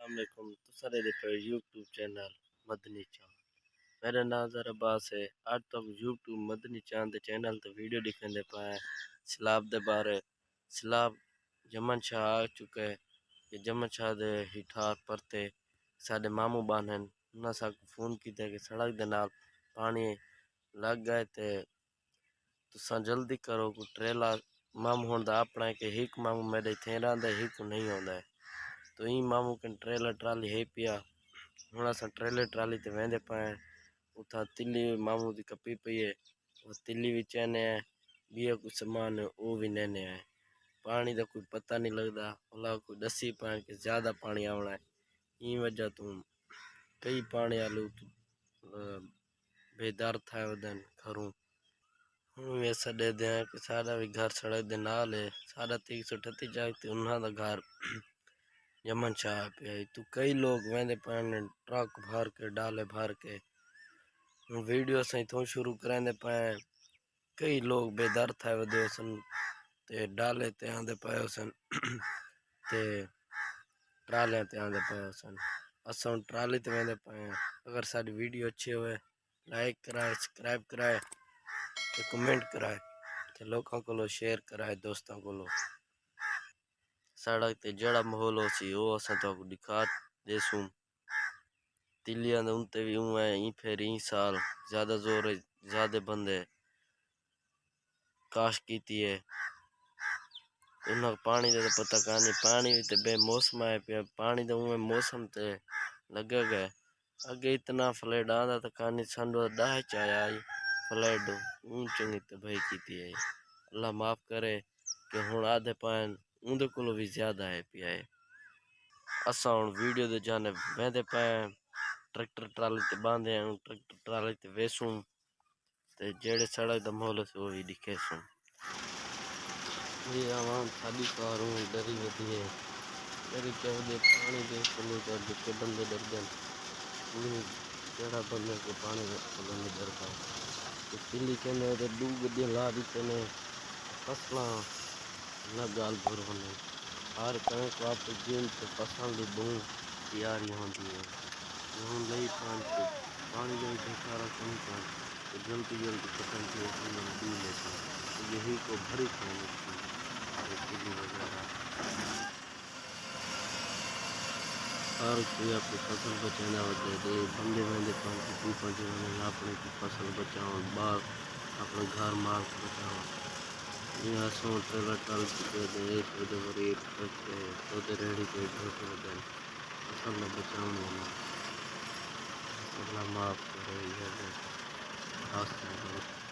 السلام علیکم تو سارے پہ یوٹیوب چینل مدنی چاند میرا نام ذرا عباس ہے آج تک یوٹیوب مدنی چاند دے چینل تے ویڈیو دکھاندے پائے سیلاب دے بارے سیلاب جمن شاہ آ چکے کہ جمن شاہ دے ہٹھار پرتے ساڈے ماموں بانن انہاں سا فون کیتے کہ سڑک دے نال پانی لگ گئے تے تساں جلدی کرو کو ٹریلا ماموں ہوندا اپنا کہ ایک ماموں میرے تھیراں دے ایک نہیں ہوندا ہے تو این ماموں کن ٹریلر ٹرالی ہے پیا ہن اساں ٹریلر ٹرالی تے ویندے پئے اتھا تلی ماموں دی کپی پئی ہے وہ تلی وچ اینے بیا کوئی سامان او وی نینے ہے پانی دا کوئی پتہ نہیں لگدا اللہ کوئی دسی پائیں کہ زیادہ پانی آونا ہے این وجہ تو کئی پانی آلو بیدار تھا ودن گھروں ہوں ایسا دے دیں کہ سارا بھی گھر سڑک دے نال ہے سارا 338 جاگتے انہاں دا گھر یمن شاہ پہ تو کئی لوگ ویندے پانے ٹرک بھر کے ڈالے بھر کے ویڈیو سے تو شروع کرنے پائے کئی لوگ بیدار تھے ودے سن تے ڈالے تے آندے پائے سن تے ٹرالے تے آندے پائے سن اساں ٹرالی تے ویندے پائے اگر ساری ویڈیو اچھی ہوئے لائک کرائے سبسکرائب کرائے تے کمنٹ کرائے تے لوکاں کولو شیئر کرائے دوستاں کولو سڑک تے جڑا ماحول ہو سی او اساں تو دکھا دیسوں تلیاں دے اونتے وی اوں ہے این پھر این سال زیادہ زور ہے زیادہ بندے کاش کیتی ہے انہاں پانی دے پتہ کانی پانی وی تے بے موسم ہے پیا پانی دے اوں موسم تے لگے گئے اگے اتنا فلڈ آندا تے کانی سنڈو 10 چایا آئی فلڈ اون چنگی تباہی کیتی ہے اللہ معاف کرے کہ ہن آدھے پائن اون کولو بھی زیادہ ہے پیا ہے اساں ہن ویڈیو دے جانے ویندے پئے ٹریکٹر ٹرالی تے باندھے ٹریکٹر ٹرالی تے ویسوں تے جیڑے سڑک دا ماحول سی وہی دکھے سوں یہ عوام ساڈی کاروں ڈری ودی ہے ڈری کے ودے پانی دے کلو تے کے بندے ڈر گئے جڑا بندے کو پانی کولو نہیں ڈردا تے پلی کہنے تے دو گڈیاں لا دتے نے فصلاں نہ گال بھر ہونے ہر کنک واپس جن تے فصل دی بوں تیاری ہوندی ہے ہن لئی پانی دے بیکارا کم کر تے جلدی جلدی ختم تھی دی لیتا یہی کو بھری کھانے تھی پلی وغیرہ ہر کوئی اپنی فصل بچانا ہوتے دے بندے بندے پانچ تو پانچ اپنے کی فصل بچاؤ باغ اپنے گھر مال کو بچاؤ یہاں سو ٹریلر ٹال چکے تھے ایک وجہ بری تو ریڑی کے ڈھوٹے ودن فصل نہ بچاؤ اللہ معاف کرے یہ راستہ